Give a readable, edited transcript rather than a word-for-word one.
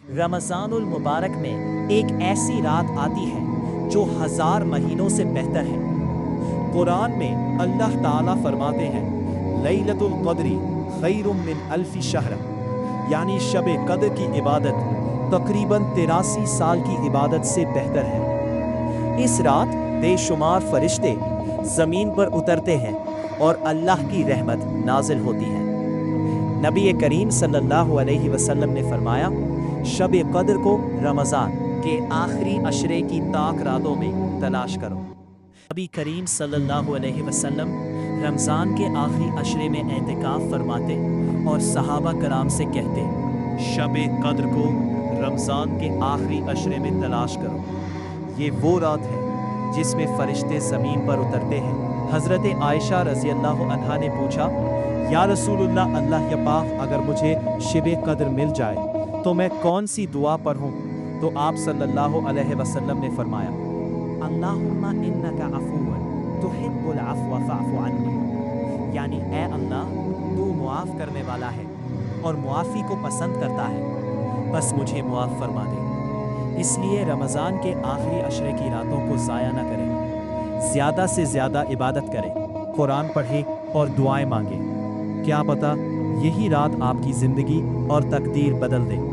रमज़ानुल मुबारक में एक ऐसी रात आती है जो 1000 महीनों से बेहतर है। कुरान में अल्लाह ताला फरमाते हैं, लैलतुल क़द्री खैरुम मिन अल्फ़ि शहर, यानी शब कद्र की इबादत तकरीबन 83 साल की इबादत से बेहतर है। इस रात बेशुमार फरिश्ते ज़मीन पर उतरते हैं और अल्लाह की रहमत नाजिल होती है। नबी करीम सल्लल्लाहु अलैहि वसल्लम ने फरमाया, शब कद्र को रमज़ान के आखिरी अशरे की ताक रातों में तलाश करो। नबी करीम सल्लल्लाहु अलैहि वसल्लम रमज़ान के आखिरी अशरे में एतिकाफ फरमाते और सहाबा कराम से कहते, शब कद्र को रमज़ान के आखिरी अशरे में तलाश करो। ये वो रात है जिसमें फरिश्ते ज़मीन पर उतरते हैं। हज़रत आयशा रज़ी अल्लाह अन्हा ने पूछा, या रसूलुल्लाह, अल्लाह या पाक, अगर मुझे शब कद्र मिल जाए तो मैं कौन सी दुआ पढ़ूं? तो आप सल्लल्लाहु अलैहि वसल्लम ने फरमाया, अल्लाहुम्मा इन्नका अफ़ुव्वुन तुहिब्बुल अफ़्व फ़अफ़ु अन्नी, यानी ऐ अल्लाह, तू मुआफ़ करने वाला है और मुआफ़ी को पसंद करता है, बस मुझे मुआफ़ फरमा दे। इसलिए रमज़ान के आखिरी अशरे की रातों को ज़ाया न करें, ज़्यादा से ज़्यादा इबादत करें, कुरान पढ़ें और दुआएं मांगें। क्या पता यही रात आपकी ज़िंदगी और तकदीर बदल दे।